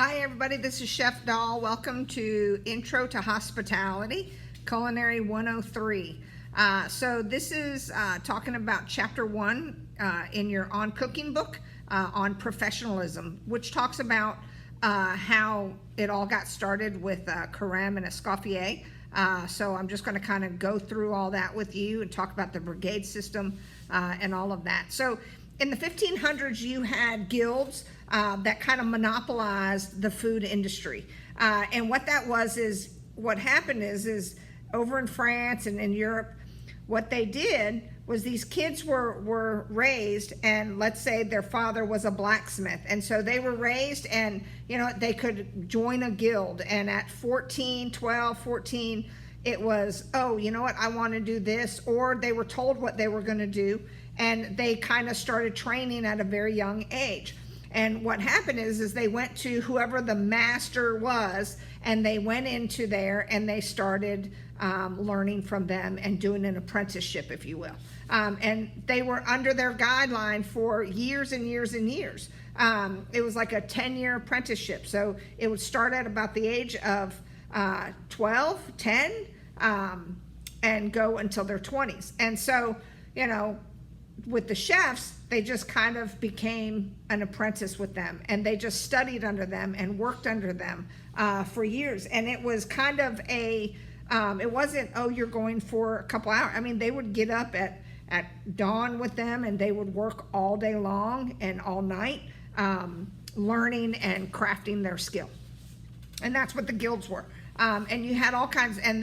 Hi everybody, this is Chef Doll. Welcome to Intro to Hospitality, Culinary 103. So this is talking about chapter 1 in your On Cooking book on professionalism, which talks about how it all got started with Carême and Escoffier. So I'm just going to kind of go through all that with you and talk about the brigade system and all of that. So in the 1500s, you had guilds that kind of monopolized the food industry. And what that was is, what happened is over in France and in Europe, what they did was these kids were raised, and let's say their father was a blacksmith. And so they were raised and, you know, they could join a guild. And at 14, 12, 14, it was, oh, you know what, I want to do this. Or they were told what they were going to do, and they kind of started training at a very young age. And what happened is they went to whoever the master was, and they went into there and they started learning from them and doing an apprenticeship, if you will. And they were under their guideline for years and years and years. It was like a 10-year apprenticeship. So it would start at about the age of 12, 10, and go until their 20s. And so, you know, with the chefs, they just kind of became an apprentice with them, and they just studied under them and worked under them for years. And it was kind of a, it wasn't, oh, you're going for a couple hours. I mean, they would get up at dawn with them, and they would work all day long and all night, learning and crafting their skill. And that's what the guilds were. And you had all kinds, and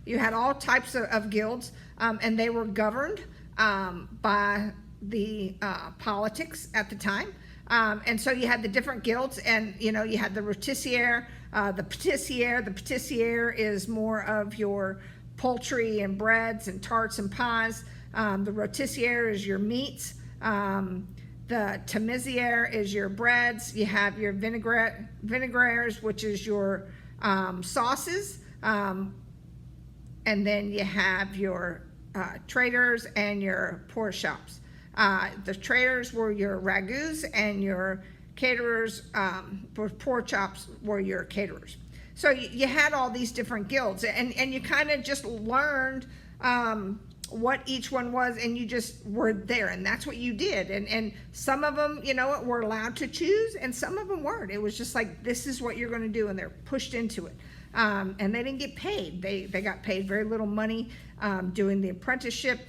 you had all types of guilds, and they were governed by the politics at the time. And so you had the different guilds, and you know, you had the rôtissier, the pâtissier. The pâtissier is more of your poultry and breads and tarts and pies. The rôtissier is your meats. The tamisier is your breads. You have your vinaigres, which is your sauces. And then you have your traders and your pour shops. The traders were your ragouts, and your caterers, pour shops were your caterers. So you had all these different guilds, and you kind of just learned what each one was, and you just were there, and that's what you did. And some of them, you know, were allowed to choose, and some of them weren't. It was just like, this is what you're going to do, and they're pushed into it. And they didn't get paid. They got paid very little money doing the apprenticeship.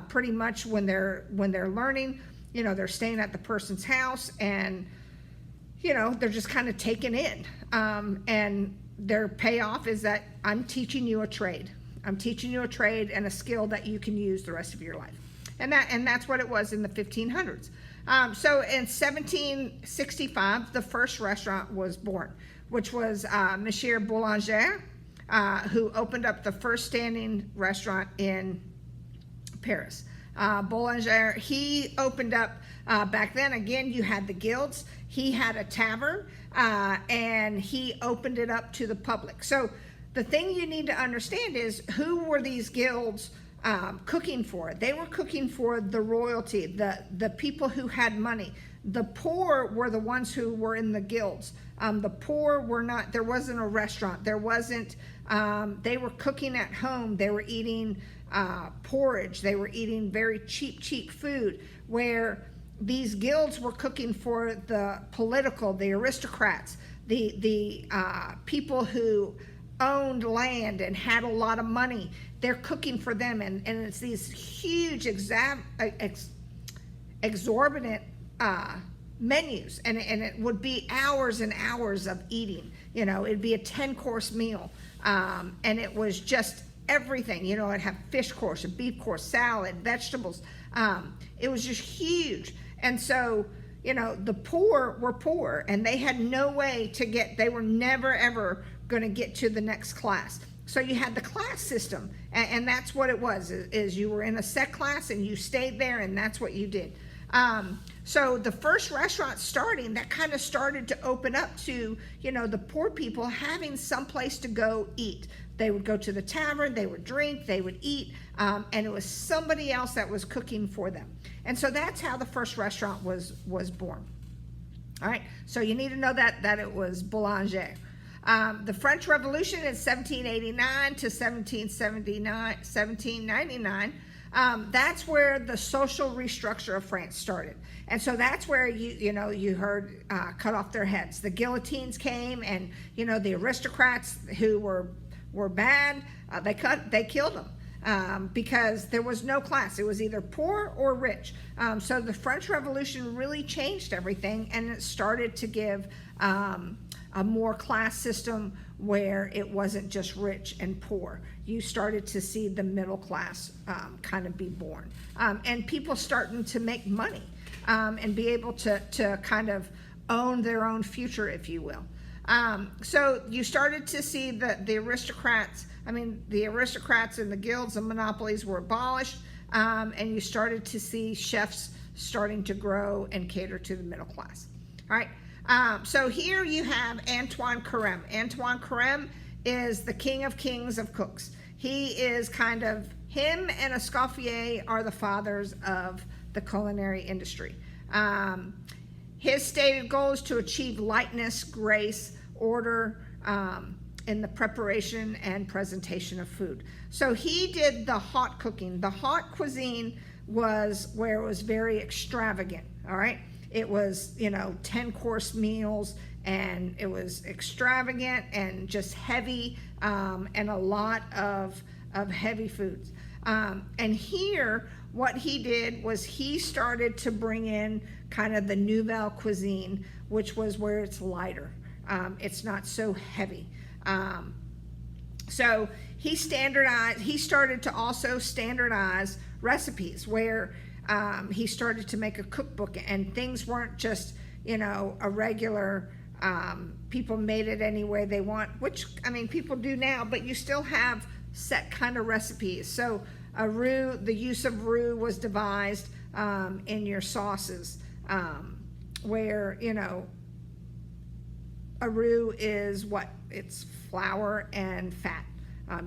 Pretty much when they're learning, you know, they're staying at the person's house, and you know, they're just kind of taken in. And their payoff is that I'm teaching you a trade. I'm teaching you a trade and a skill that you can use the rest of your life. And that's what it was in the 1500s. So in 1765, the first restaurant was born, which was Monsieur Boulanger, who opened up the first standing restaurant in Paris. Boulanger, he opened up, back then, again, you had the guilds. He had a tavern, and he opened it up to the public. So the thing you need to understand is, who were these guilds cooking for? They were cooking for the royalty, the people who had money. The poor were the ones who were in the guilds. The poor were not, there wasn't a restaurant. There wasn't, they were cooking at home. They were eating porridge. They were eating very cheap food, where these guilds were cooking for the political, the aristocrats, the people who owned land and had a lot of money. They're cooking for them, and it's these huge exorbitant menus, and it would be hours and hours of eating. You know, it'd be a 10-course meal, and it was just everything. You know, it'd have fish course, a beef course, salad, vegetables. It was just huge. And so, you know, the poor were poor, and they had no way to get, they were never ever going to get to the next class. So you had the class system, and that's what it was, is you were in a set class and you stayed there, and that's what you did. So the first restaurant starting, that kind of started to open up to, you know, the poor people having some place to go eat. They would go to the tavern, they would drink, they would eat, and it was somebody else that was cooking for them. And so that's how the first restaurant was born. All right, so you need to know that it was boulanger. The French Revolution in 1789 to 1799, that's where the social restructure of France started. And so that's where you heard cut off their heads. The guillotines came, and the aristocrats who were bad, they killed them. Because there was no class. It was either poor or rich. So the French Revolution really changed everything, and it started to give a more class system where it wasn't just rich and poor. You started to see the middle class kind of be born, and people starting to make money and be able to kind of own their own future, if you will. So you started to see the aristocrats and the guilds and monopolies were abolished, and you started to see chefs starting to grow and cater to the middle class. All right, so here you have Antoine Carême. Antoine Carême is the king of kings of cooks. He is him and Escoffier are the fathers of the culinary industry. His stated goal is to achieve lightness, grace, order, in the preparation and presentation of food. So he did the hot cooking. The hot cuisine was where it was very extravagant, all right? It was, 10-course meals, and it was extravagant and just heavy, and a lot of heavy foods. And here, what he did was he started to bring in kind of the nouvelle cuisine, which was where it's lighter. It's not so heavy. So he started to also standardize recipes where he started to make a cookbook, and things weren't just, a regular, people made it any way they want, which, people do now, but you still have set kind of recipes. So the use of roux was devised in your sauces, where, a roux is what? It's flour and fat.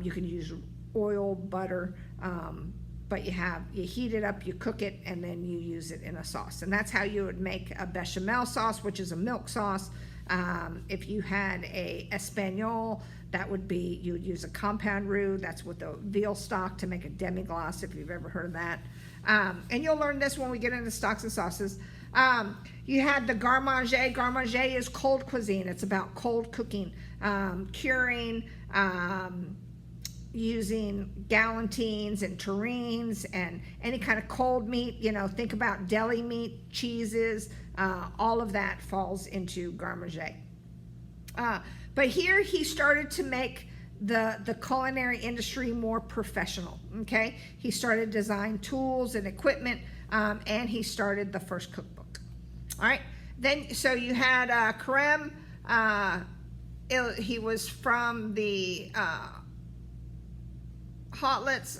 You can use oil, butter, but you heat it up, you cook it, and then you use it in a sauce. And that's how you would make a bechamel sauce, which is a milk sauce. If you had a espagnole, you would use a compound roux. That's with the veal stock to make a demi-glace, if you've ever heard of that. And you'll learn this when we get into stocks and sauces. You had the garde-manger. Garde-manger is cold cuisine. It's about cold cooking, curing, using galantines and terrines and any kind of cold meat. Think about deli meat, cheeses. All of that falls into garde-manger. But here he started to make the culinary industry more professional. Okay, he started to design tools and equipment, and he started the first cookbook. All right, then so you had Carême. He was from the hotlets,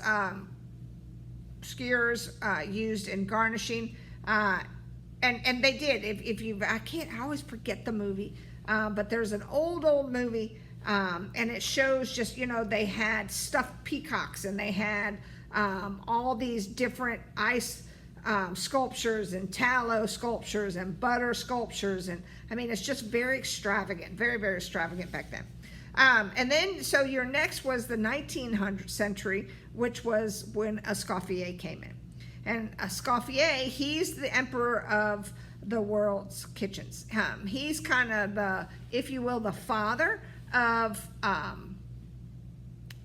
skewers used in garnishing, and they did. I always forget the movie, but there's an old movie, and it shows just they had stuffed peacocks, and they had all these different ice sculptures and tallow sculptures and butter sculptures, and it's just very extravagant, very, very extravagant back then. And then so your next was the 1900th century, which was when Escoffier came in. And Escoffier, he's the emperor of the world's kitchens. He's kind of the, if you will, the father of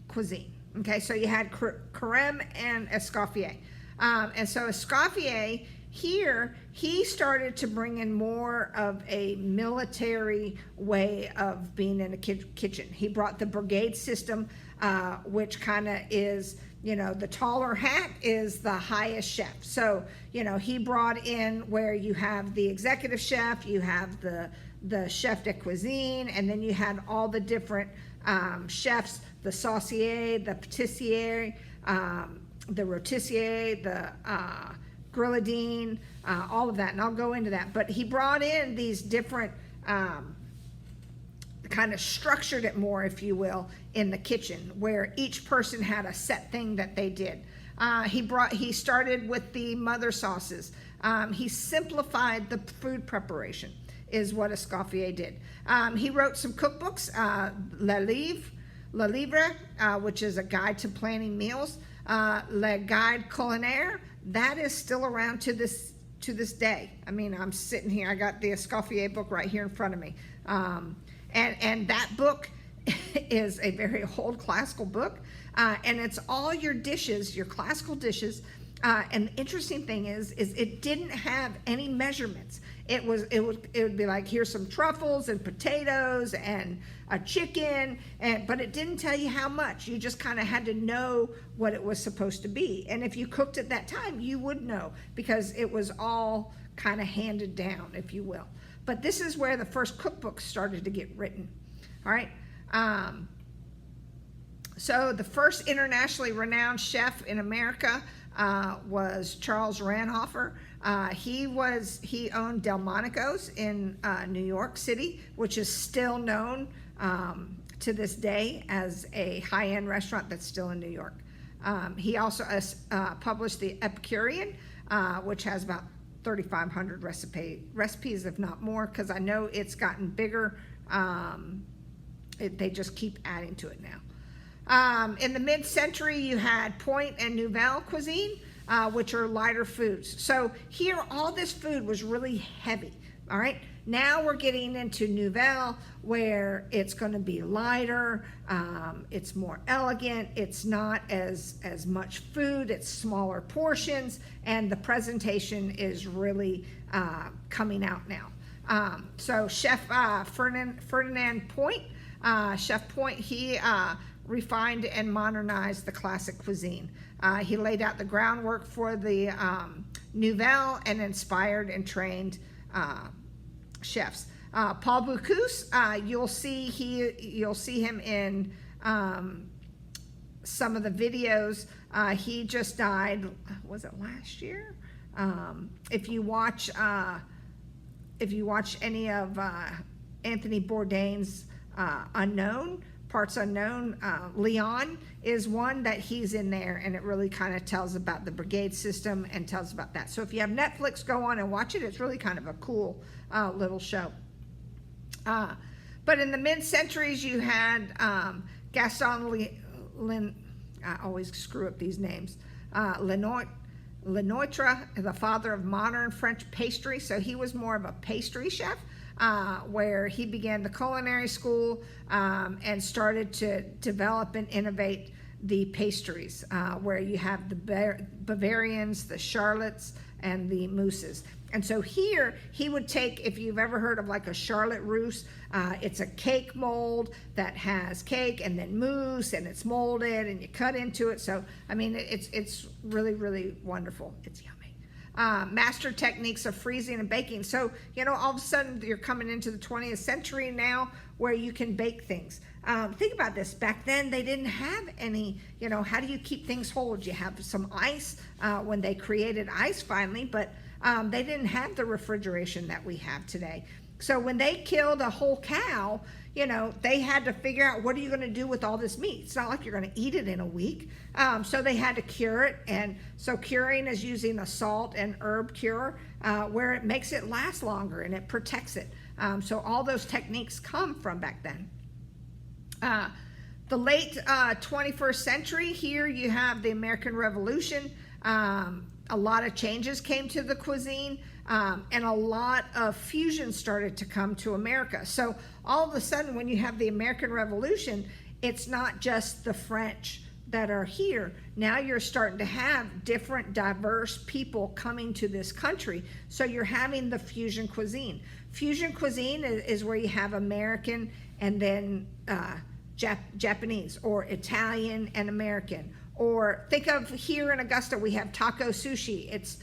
cuisine. Okay, so you had Carême and Escoffier. And so Escoffier, here, he started to bring in more of a military way of being in a kitchen. He brought the brigade system, which kind of is, the taller hat is the highest chef. So, he brought in where you have the executive chef, you have the chef de cuisine, and then you had all the different chefs, the saucier, the patissier, the rôtissier, the grenadine, all of that, and I'll go into that. But he brought in these different, kind of structured it more, if you will, in the kitchen, where each person had a set thing that they did. He started with the mother sauces. He simplified the food preparation. is what Escoffier did. He wrote some cookbooks, Le Livre, which is a guide to planning meals, Le Guide Culinaire, that is still around to this day. I mean, I'm sitting here, I got the Escoffier book right here in front of me. And that book is a very old classical book, and it's all your dishes, your classical dishes. And the interesting thing is it didn't have any measurements. It would be like, here's some truffles and potatoes and a chicken, but it didn't tell you how much. You just kind of had to know what it was supposed to be. And if you cooked at that time, you would know, because it was all kind of handed down, if you will. But this is where the first cookbooks started to get written. All right. So the first internationally renowned chef in America was Charles Ranhofer. He owned Delmonico's in New York City, which is still known to this day as a high-end restaurant that's still in New York. He also published the Epicurean, which has about 3,500 recipes, if not more, because I know it's gotten bigger. They just keep adding to it now. In the mid-century, you had Point and Nouvelle cuisine, which are lighter foods. So here, all this food was really heavy, all right? Now we're getting into Nouvelle, where it's going to be lighter, it's more elegant, it's not as much food, it's smaller portions, and the presentation is really coming out now. So Chef Ferdinand Point, Chef Point, he refined and modernized the classic cuisine. He laid out the groundwork for the Nouvelle and inspired and trained chefs. Paul Bocuse, you'll see him in some of the videos. He just died. Was it last year? If you watch any of Anthony Bourdain's Parts Unknown, Leon is one that he's in there, and it really kind of tells about the brigade system and tells about that. So if you have Netflix, go on and watch it. It's really kind of a cool little show. But in the mid-centuries, you had Gaston I always screw up these names, Lenotre, the father of modern French pastry. So he was more of a pastry chef, where he began the culinary school and started to develop and innovate the pastries, where you have the Bavarians, the Charlottes, and the mousses. And so here he would take, if you've ever heard of like a Charlotte russe, it's a cake mold that has cake and then mousse, and it's molded and you cut into it. So I mean, it's really, really wonderful. It's yummy. Master techniques of freezing and baking. So, all of a sudden you're coming into the 20th century now, where you can bake things. Think about this. Back then they didn't have any, how do you keep things whole? You have some ice when they created ice finally, but they didn't have the refrigeration that we have today. So when they killed a whole cow, they had to figure out, what are you going to do with all this meat? It's not like you're going to eat it in a week. So they had to cure it. And so curing is using a salt and herb cure, where it makes it last longer and it protects it. So all those techniques come from back then. The late 21st century, here you have the American Revolution. A lot of changes came to the cuisine, and a lot of fusion started to come to America. So all of a sudden, when you have the American Revolution, it's not just the French that are here. Now you're starting to have different diverse people coming to this country. So you're having the fusion cuisine. Fusion cuisine is where you have American and then Japanese, or Italian and American. Or think of here in Augusta, we have taco sushi. It's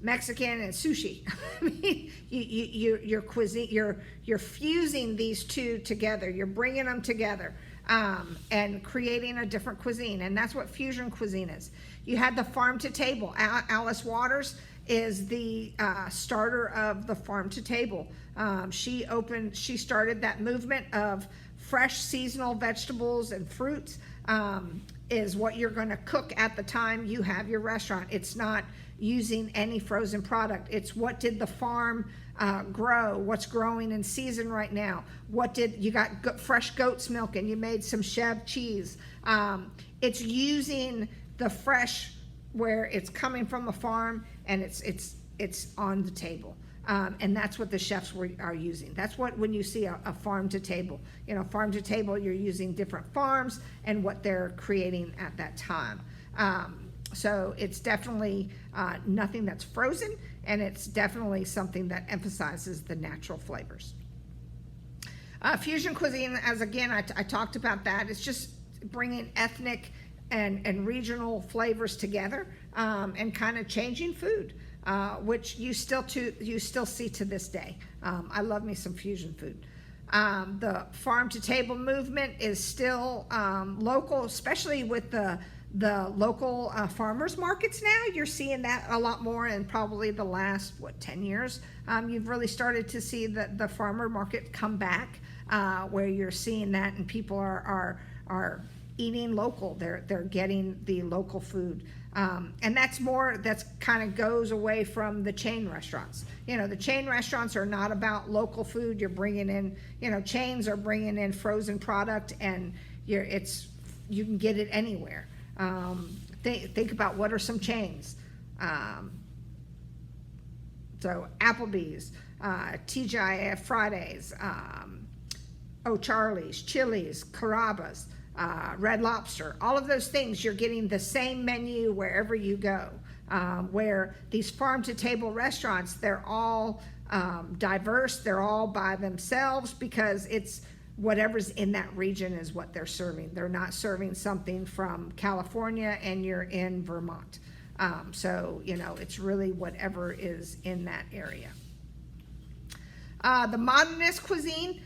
Mexican and sushi. I mean, your cuisine, you're fusing these two together. You're bringing them together and creating a different cuisine, and that's what fusion cuisine is. You had the farm to table. Alice Waters is the starter of the farm to table. She started that movement of fresh seasonal vegetables and fruits. Is what you're going to cook at the time you have your restaurant. It's not, using any frozen product. It's what did the farm grow, what's growing in season right now, you got fresh goat's milk and you made some chev cheese. It's using the fresh where it's coming from a farm and it's on the table. And that's what the chefs are using. That's what, when you see a farm to table, farm to table, you're using different farms and what they're creating at that time. So it's definitely nothing that's frozen, and it's definitely something that emphasizes the natural flavors. Fusion cuisine, as again, I talked about that. It's just bringing ethnic and regional flavors together, and kind of changing food, which you still see to this day. I love me some fusion food. The farm to table movement is still local, especially with the local farmers markets now. You're seeing that a lot more in probably the last 10 years. You've really started to see the farmer market come back, where you're seeing that, and people are eating local. They're getting the local food, and that's kind of goes away from the chain restaurants. The chain restaurants are not about local food. You're bringing in, chains are bringing in frozen product, and you can get it anywhere. Think about what are some chains. So Applebee's, TGIF Fridays, O'Charlie's, Chili's, Carrabba's, Red Lobster, all of those things, you're getting the same menu wherever you go. Where these farm to table restaurants, they're all diverse, they're all by themselves, because it's whatever's in that region is what they're serving. They're not serving something from California and you're in Vermont. So it's really whatever is in that area. The modernist cuisine,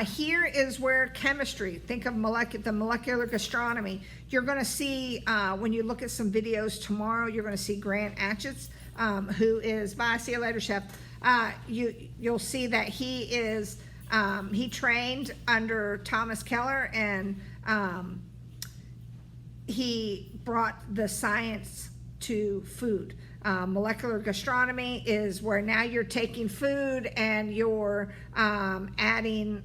here is where chemistry, think of the molecular gastronomy. You're going to see, when you look at some videos tomorrow, you're going to see Grant Atchitz, who is, bye, see you later, chef. You'll see that he is, he trained under Thomas Keller, and he brought the science to food. Molecular gastronomy is where now you're taking food and you're adding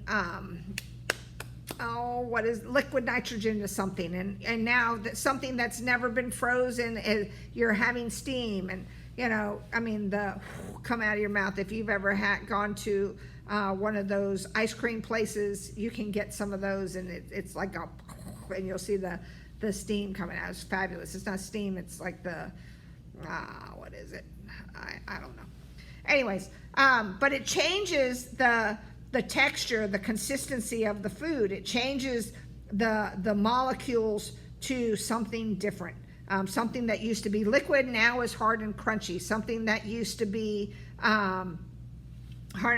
liquid nitrogen to something, and now something that's never been frozen, you're having steam, and the come out of your mouth. If you've ever gone to one of those ice cream places, you can get some of those, and it's like and you'll see the steam coming out. It's fabulous. It's not steam, it's like what is it? I don't know. Anyways, but it changes the texture, the consistency of the food. It changes the molecules to something different. Something that used to be liquid now is hard and crunchy. Something that used to be hard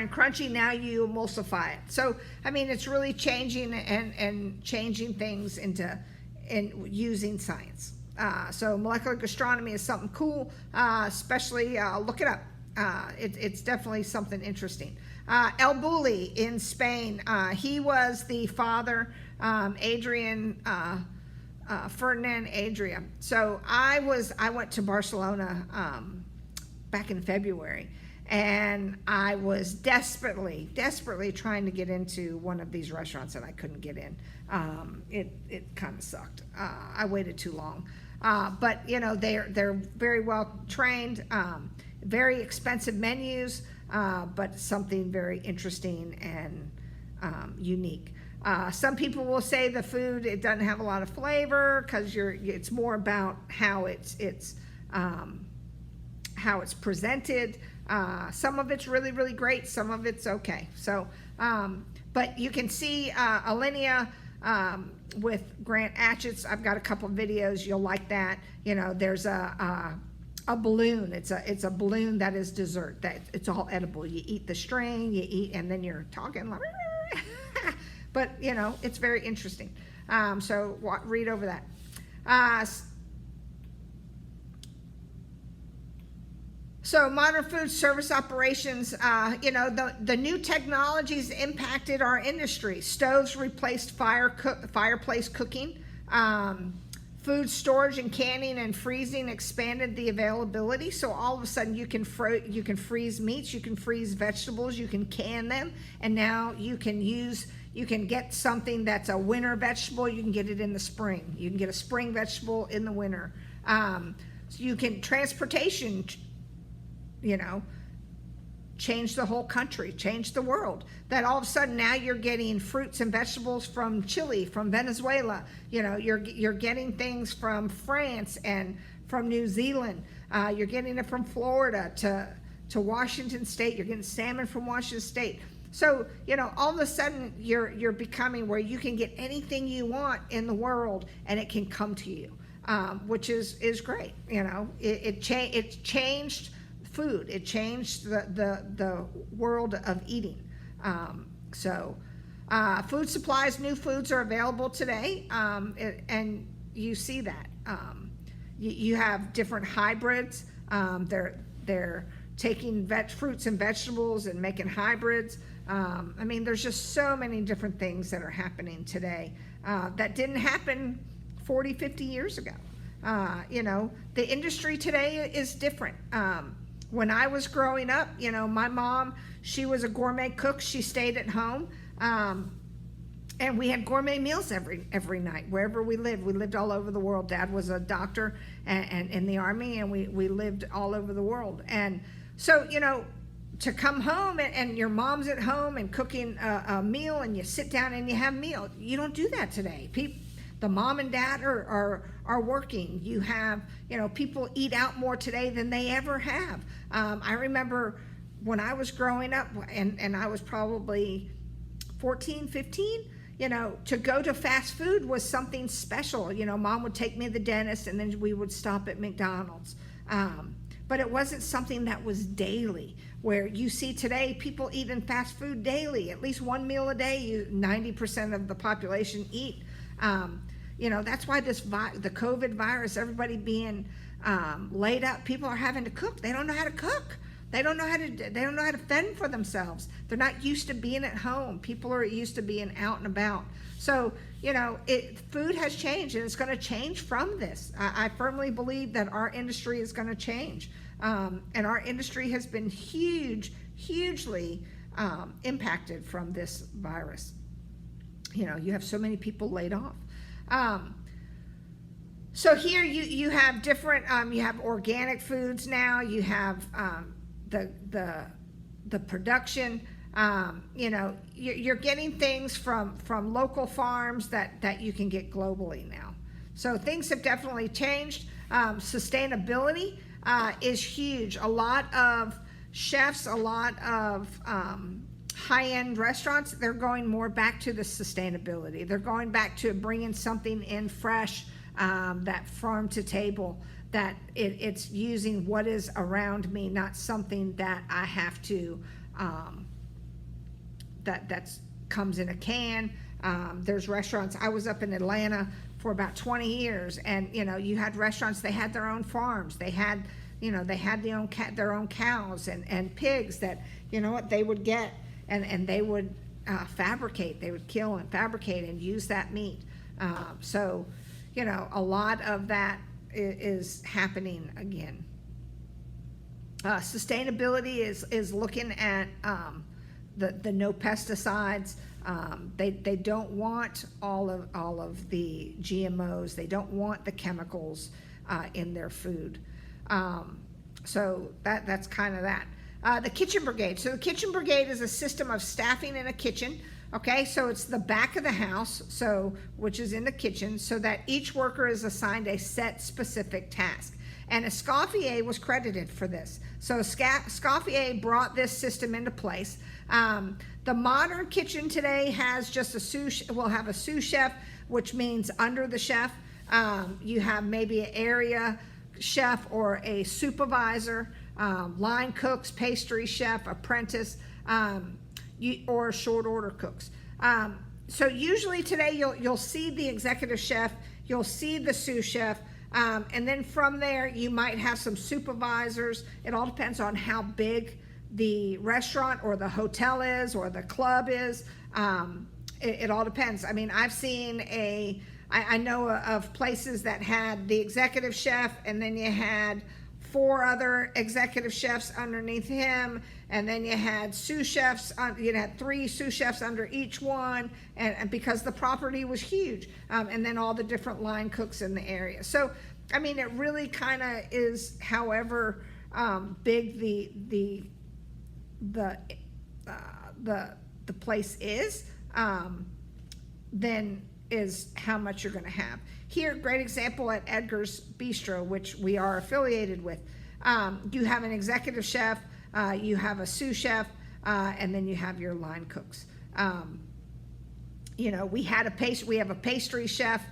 and crunchy, now you emulsify it. So, it's really changing and changing things in using science. So molecular gastronomy is something cool, especially look it up. It's definitely something interesting. El Bulli in Spain, he was the father, Ferdinand Adria. So I went to Barcelona back in February, and I was desperately trying to get into one of these restaurants, and I couldn't get in. It kind of sucked. I waited too long. But they're very well trained, very expensive menus, but something very interesting and unique. Some people will say the food, it doesn't have a lot of flavor because it's more about how it's presented. Some of it's really, really great. Some of it's okay. So, but you can see Alinea with Grant Atchitz. I've got a couple of videos. You'll like that. There's a balloon. It's a balloon that is dessert. That it's all edible. You eat the string. You eat, and then you're talking like. But it's very interesting. So read over that. So modern food service operations, the new technologies impacted our industry. Stoves replaced fireplace cooking. Food storage and canning and freezing expanded the availability. So all of a sudden you can freeze meats, you can freeze vegetables, you can can them, and now you can get something that's a winter vegetable, you can get it in the spring. You can get a spring vegetable in the winter. So you can transportation, change the whole country, change the world. That all of a sudden now you're getting fruits and vegetables from Chile, from Venezuela. You're getting things from France and from New Zealand. You're getting it from Florida to Washington State. You're getting salmon from Washington State. So all of a sudden you're becoming where you can get anything you want in the world and it can come to you, which is great. It changed food. It changed the world of eating. Food supplies, new foods are available today, and you see that. You have different hybrids. They're taking fruits and vegetables and making hybrids. There's just so many different things that are happening today that didn't happen 40, 50 years ago. The industry today is different. When I was growing up, my mom, she was a gourmet cook. She stayed at home, and we had gourmet meals every night wherever we lived. We lived all over the world. Dad was a doctor and in the Army, and we lived all over the world. And so, to come home and your mom's at home and cooking a meal, and you sit down and you have a meal. You don't do that today. The mom and dad are working. You have, people eat out more today than they ever have. I remember when I was growing up, and I was probably 14, 15, to go to fast food was something special. Mom would take me to the dentist, and then we would stop at McDonald's. But it wasn't something that was daily, where you see today people eating fast food daily. At least one meal a day, 90% of the population eat. That's why the COVID virus, everybody being laid up, people are having to cook. They don't know how to cook. They don't know how to fend for themselves. They're not used to being at home. People are used to being out and about. So, food has changed, and it's going to change from this. I firmly believe that our industry is going to change. And our industry has been hugely impacted from this virus. You have so many people laid off. So here you have different, you have organic foods now, you have the production, you're getting things from local farms that you can get globally now. So things have definitely changed. Sustainability is huge. A lot of chefs, a lot of high-end restaurants, they're going more back to the sustainability. They're going back to bringing something in fresh, that farm to table, that it's using what is around me, not something that I have to, that comes in a can. There's restaurants. I was up in Atlanta for about 20 years, and you had restaurants, they had their own farms. They had, they had their own cows and pigs that, they would get and they would fabricate. They would kill and fabricate and use that meat. So, a lot of that is happening again. Sustainability is looking at the no pesticides. They don't want all of the GMOs. They don't want the chemicals in their food. So that's kind of that. The kitchen brigade. So the kitchen brigade is a system of staffing in a kitchen. Okay, so it's the back of the house, which is in the kitchen, so that each worker is assigned a set specific task. And Escoffier was credited for this. So Escoffier brought this system into place. The modern kitchen today has just will have a sous chef, which means under the chef. You have maybe an area chef or a supervisor, line cooks, pastry chef, apprentice, or short order cooks. So usually today you'll see the executive chef, you'll see the sous chef, and then from there you might have some supervisors. It all depends on how big the restaurant or the hotel is or the club is. It all depends. I've seen a I know of places that had the executive chef, and then you had 4 other executive chefs underneath him, and then you had sous chefs, you had 3 sous chefs under each one, and because the property was huge, and then all the different line cooks in the area. So, I mean, it really kind of is, however big the place is, then is how much you're going to have. Here, great example at Edgar's Bistro, which we are affiliated with. You have an executive chef, you have a sous chef, and then you have your line cooks. You know, we have a pastry chef,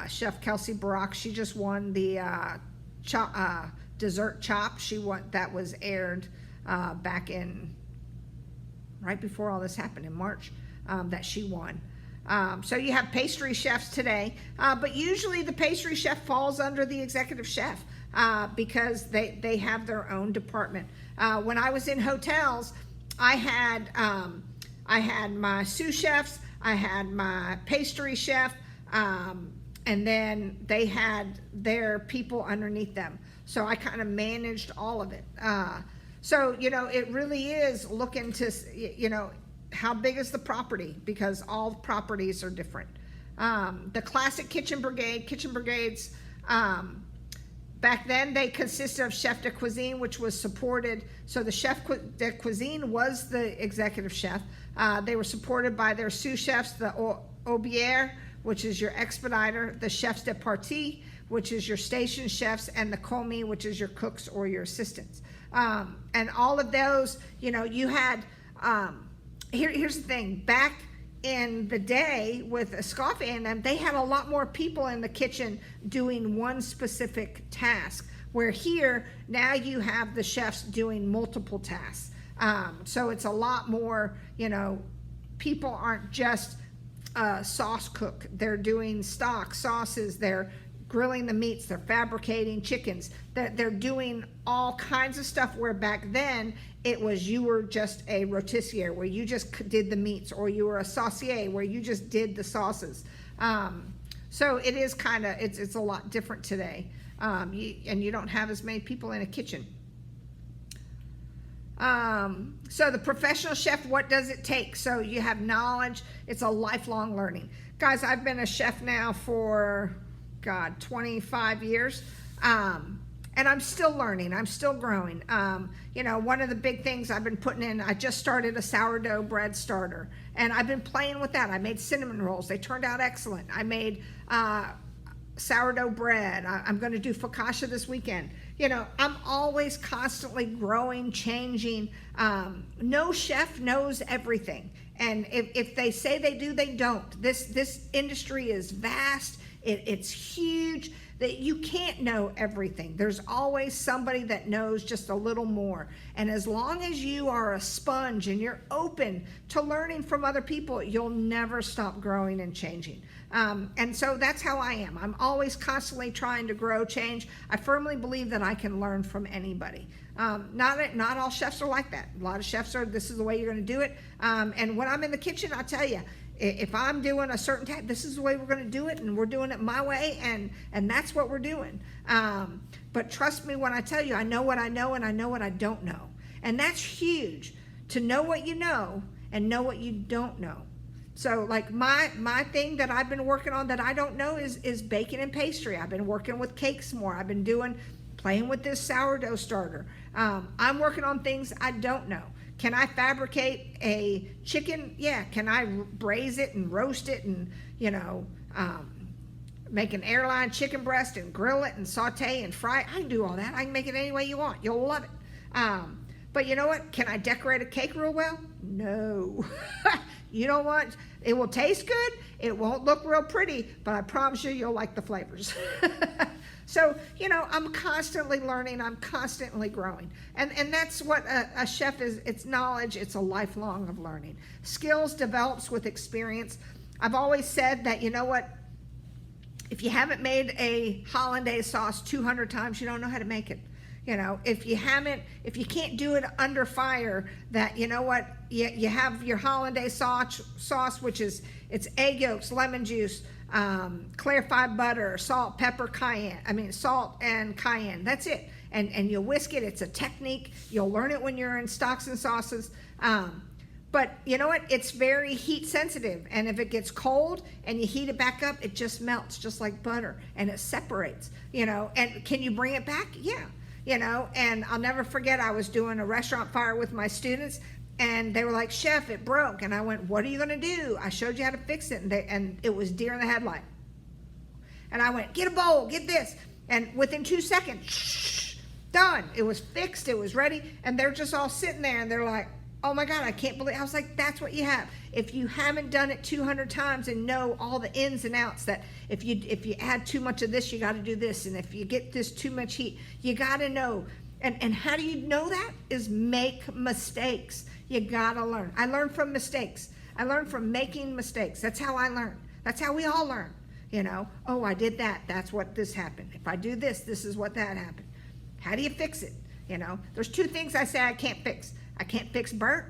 Chef Kelsey Barak. She just won the dessert chop. That was aired back in right before all this happened in March, that she won. So you have pastry chefs today, but usually the pastry chef falls under the executive chef because they have their own department. When I was in hotels, I had my sous chefs, I had my pastry chef, and then they had their people underneath them. So I kind of managed all of it. So, you know, it really is looking to, you know, how big is the property, because all properties are different. The classic kitchen brigades, back then they consisted of chef de cuisine, which was supported. So the chef de cuisine was the executive chef. They were supported by their sous chefs, the aubière, which is your expediter, the chefs de partie, which is your station chefs, and the commis, which is your cooks or your assistants. And all of those, you know, you had, here's the thing, back in the day with Escoffier and them, they had a lot more people in the kitchen doing one specific task, where here, now you have the chefs doing multiple tasks. So it's a lot more, you know, people aren't just sauce cook, they're doing stock, sauces, they're grilling the meats, they're fabricating chickens, they're doing all kinds of stuff, where back then it was you were just a rôtissier, where you just did the meats, or you were a saucier, where you just did the sauces. So it is kind of, it's a lot different today, and you don't have as many people in a kitchen. So the professional chef, what does it take? So you have knowledge, it's a lifelong learning. Guys, I've been a chef now for 25 years, and I'm still learning, I'm still growing. You know, one of the big things I've been putting in, I just started a sourdough bread starter, and I've been playing with that. I made cinnamon rolls, they turned out excellent. I made sourdough bread. I'm going to do focaccia this weekend. You know, I'm always constantly growing, changing. No chef knows everything, and if they say they do, they don't. This industry is vast. It's huge, that you can't know everything. There's always somebody that knows just a little more. And as long as you are a sponge and you're open to learning from other people, you'll never stop growing and changing. And so that's how I am. I'm always constantly trying to grow, change. I firmly believe that I can learn from anybody. Not all chefs are like that. A lot of chefs are, this is the way you're going to do it. And when I'm in the kitchen, I'll tell you, if I'm doing a certain type, this is the way we're going to do it, and we're doing it my way, and that's what we're doing. But trust me when I tell you, I know what I know, and I know what I don't know. And that's huge, to know what you know and know what you don't know. So like my thing that I've been working on that I don't know is baking and pastry. I've been working with cakes more. I've been playing with this sourdough starter. I'm working on things I don't know. Can I fabricate a chicken? Yeah. Can I braise it and roast it and, you know, make an airline chicken breast and grill it and saute and fry it? I can do all that. I can make it any way you want. You'll love it. But you know what? Can I decorate a cake real well? No. You don't want, it will taste good. It won't look real pretty, but I promise you'll like the flavors. So, you know, I'm constantly learning, I'm constantly growing. And that's what a chef is. It's knowledge, it's a lifelong of learning. Skills develops with experience. I've always said that, you know what, if you haven't made a hollandaise sauce 200 times, you don't know how to make it. You know, if you can't do it under fire, that, you know what, you have your hollandaise sauce, which is, it's egg yolks, lemon juice, clarified butter, salt, pepper, salt and cayenne. That's it. And you'll whisk it. It's a technique. You'll learn it when you're in stocks and sauces. But you know what? It's very heat sensitive. And if it gets cold and you heat it back up, it just melts just like butter and it separates, and can you bring it back? Yeah. And I'll never forget, I was doing a restaurant fire with my students and they were like, "Chef, it broke." And I went, "What are you going to do? I showed you how to fix it." And it was deer in the headlight. And I went, "Get a bowl, get this." And within 2 seconds, done. It was fixed, it was ready. And they're just all sitting there and they're like, "Oh my God, I can't believe." I was like, that's what you have. If you haven't done it 200 times and know all the ins and outs, that if you add too much of this, you got to do this. And if you get this too much heat, you got to know. And how do you know that? Is make mistakes. You got to learn. I learned from mistakes. I learned from making mistakes. That's how I learn. That's how we all learn. Oh, I did that. That's what this happened. If I do this, this is what that happened. How do you fix it? There's two things I say I can't fix. I can't fix burnt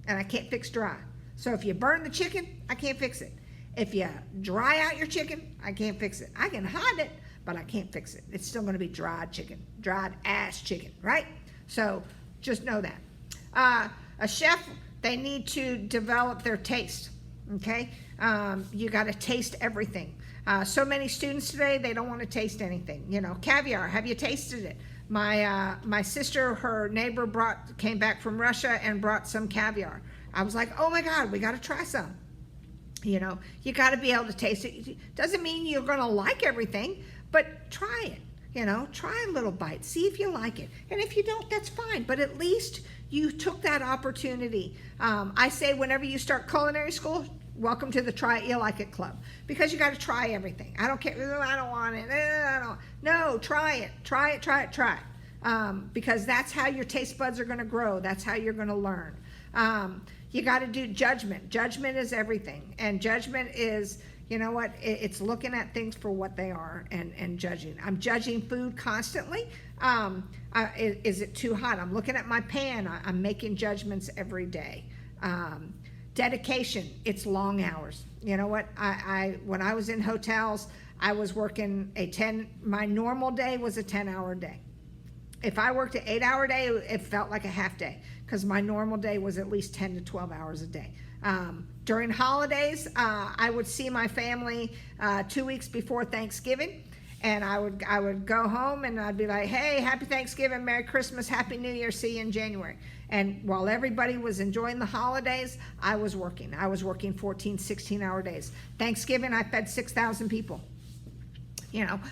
and I can't fix dry. So if you burn the chicken, I can't fix it. If you dry out your chicken, I can't fix it. I can hide it, but I can't fix it. It's still going to be dried chicken, dried ass chicken, right? So just know that. A chef, they need to develop their taste, okay? You got to taste everything. So many students today, they don't want to taste anything. Caviar, have you tasted it? My sister, her neighbor came back from Russia and brought some caviar. I was like, "Oh my God, we got to try some." You got to be able to taste it. Doesn't mean you're going to like everything, but try it. Try a little bite, see if you like it. And if you don't, that's fine. But at least you took that opportunity. I say whenever you start culinary school, welcome to the Try It You Like It Club, because you got to try everything. I don't care. I don't want it. No, try it. Try it. Because that's how your taste buds are going to grow. That's how you're going to learn. You got to do judgment. Judgment is everything. And judgment is, it's looking at things for what they are and judging. I'm judging food constantly. Is it too hot? I'm looking at my pan. I'm making judgments every day. Dedication, it's long hours. You know what? When I was in hotels, I was working my normal day was a 10-hour day. If I worked an 8-hour day, it felt like a half day, because my normal day was at least 10 to 12 hours a day. During holidays, I would see my family 2 weeks before Thanksgiving, and I would go home and I'd be like, "Hey, happy Thanksgiving, Merry Christmas, Happy New Year, see you in January." And while everybody was enjoying the holidays, I was working. I was working 14, 16-hour days. Thanksgiving, I fed 6,000 people.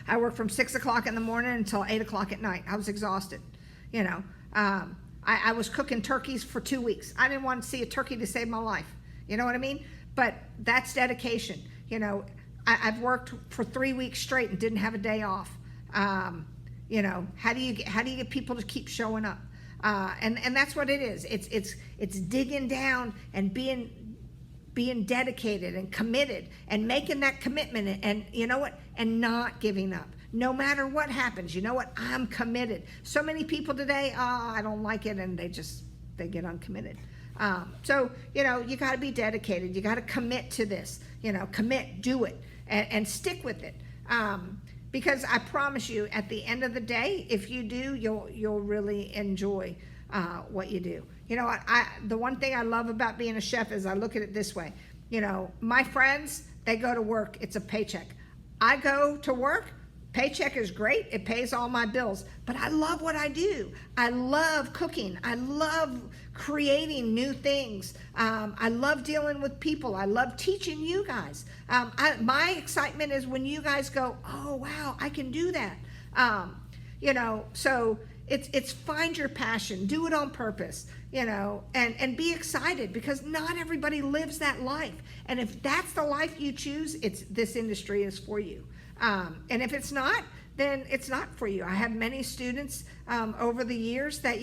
I worked from 6 o'clock in the morning until 8 o'clock at night. I was exhausted. I was cooking turkeys for 2 weeks. I didn't want to see a turkey to save my life. You know what I mean? But that's dedication. I've worked for 3 weeks straight and didn't have a day off. How do you get people to keep showing up? And that's what it is. It's digging down and being dedicated and committed and making that commitment, and and not giving up. No matter what happens, I'm committed. So many people today, I don't like it, and they get uncommitted. So you got to be dedicated. You got to commit to this. Commit, do it, and stick with it. Because I promise you, at the end of the day, if you do, you'll really enjoy what you do. The one thing I love about being a chef is I look at it this way. My friends, they go to work, it's a paycheck. I go to work, paycheck is great, it pays all my bills, but I love what I do. I love cooking. I love creating new things. I love dealing with people. I love teaching you guys. My excitement is when you guys go, "Oh, wow, I can do that." So it's find your passion, do it on purpose, and be excited, because not everybody lives that life. And if that's the life you choose, this industry is for you. And if it's not, then it's not for you. I have many students over the years that,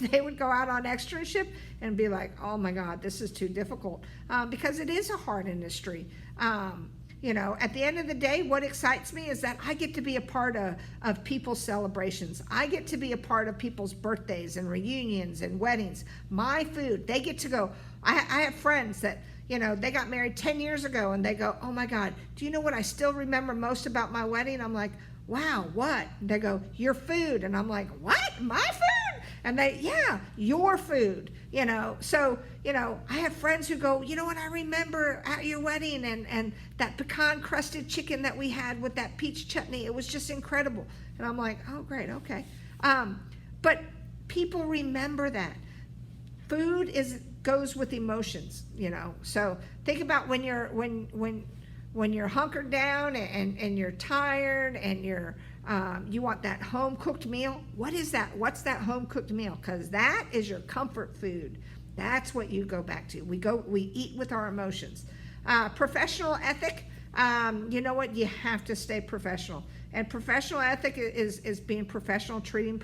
they would go out on externship and be like, "Oh my God, this is too difficult," because it is a hard industry. At the end of the day, what excites me is that I get to be a part of people's celebrations. I get to be a part of people's birthdays and reunions and weddings. My food, they get to go. I have friends that, they got married 10 years ago and they go, oh my God, do you know what I still remember most about my wedding? I'm like, wow, what? And they go, your food. And I'm like, what? My food? And they, yeah, your food, So, I have friends who go, you know what I remember at your wedding and that pecan crusted chicken that we had with that peach chutney, it was just incredible. And I'm like, oh, great, okay. But people remember that. Food goes with emotions, So think about when you're hunkered down and you're tired and you want that home cooked meal. What is that? What's that home cooked meal? Because that is your comfort food. That's what you go back to. We eat with our emotions. Professional ethic. You know what? You have to stay professional. And professional ethic is being professional, treating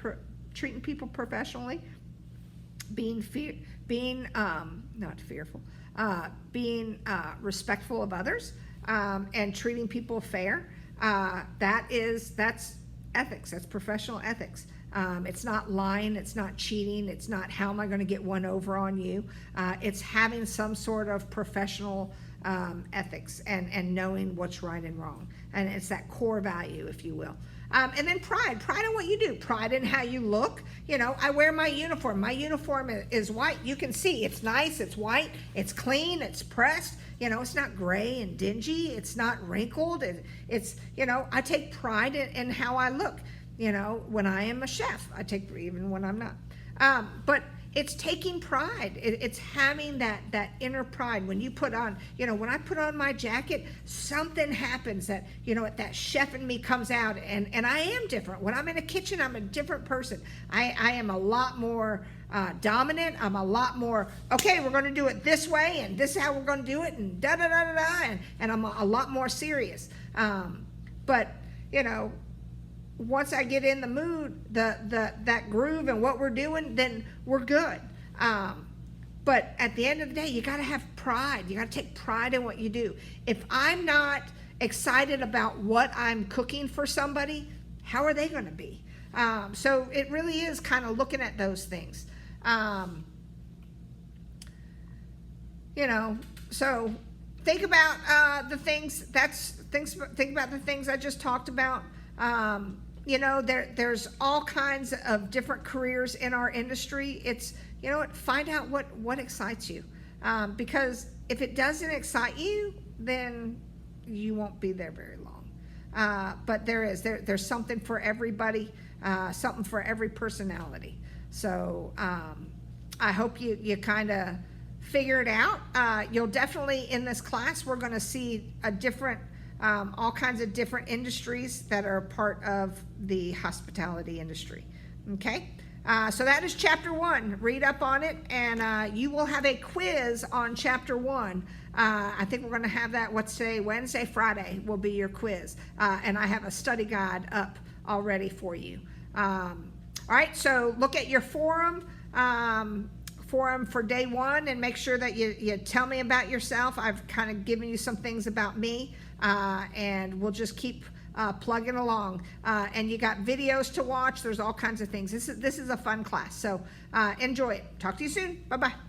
people professionally, being not fearful, being respectful of others, and treating people fair. That's ethics. That's professional ethics. It's not lying. It's not cheating. It's not how am I going to get one over on you. It's having some sort of professional ethics and knowing what's right and wrong. And it's that core value, if you will. And then pride in what you do, pride in how you look. I wear my uniform. My uniform is white. You can see it's nice. It's white. It's clean. It's pressed. It's not gray and dingy. It's not wrinkled. It's I take pride in how I look. When I am a chef, I take, even when I'm not. But it's taking pride. It's having that inner pride. When you put on, when I put on my jacket, something happens that, that chef in me comes out, and I am different. When I'm in a kitchen, I'm a different person. I am a lot more dominant. I'm a lot more, okay, we're going to do it this way, and this is how we're going to do it, and da-da-da-da-da, and I'm a lot more serious. But, once I get in the mood, that groove and what we're doing, then we're good. But at the end of the day, you got to have pride. You got to take pride in what you do. If I'm not excited about what I'm cooking for somebody, how are they going to be? So it really is kind of looking at those things. So think about the things. Think about the things I just talked about. There's all kinds of different careers in our industry. It's, find out what excites you. Because if it doesn't excite you, then you won't be there very long. But there's something for everybody, something for every personality. So I hope you kind of figure it out. You'll definitely, in this class, we're going to see all kinds of different industries that are part of the hospitality industry. Okay, so that is chapter 1. Read up on it, and you will have a quiz on chapter 1. I think we're going to have that, what's today, Wednesday, Friday will be your quiz. And I have a study guide up already for you. All right, so look at your forum for day 1 and make sure that you tell me about yourself. I've kind of given you some things about me. And we'll just keep plugging along. And you got videos to watch. There's all kinds of things. This is a fun class. So enjoy it. Talk to you soon. Bye-bye.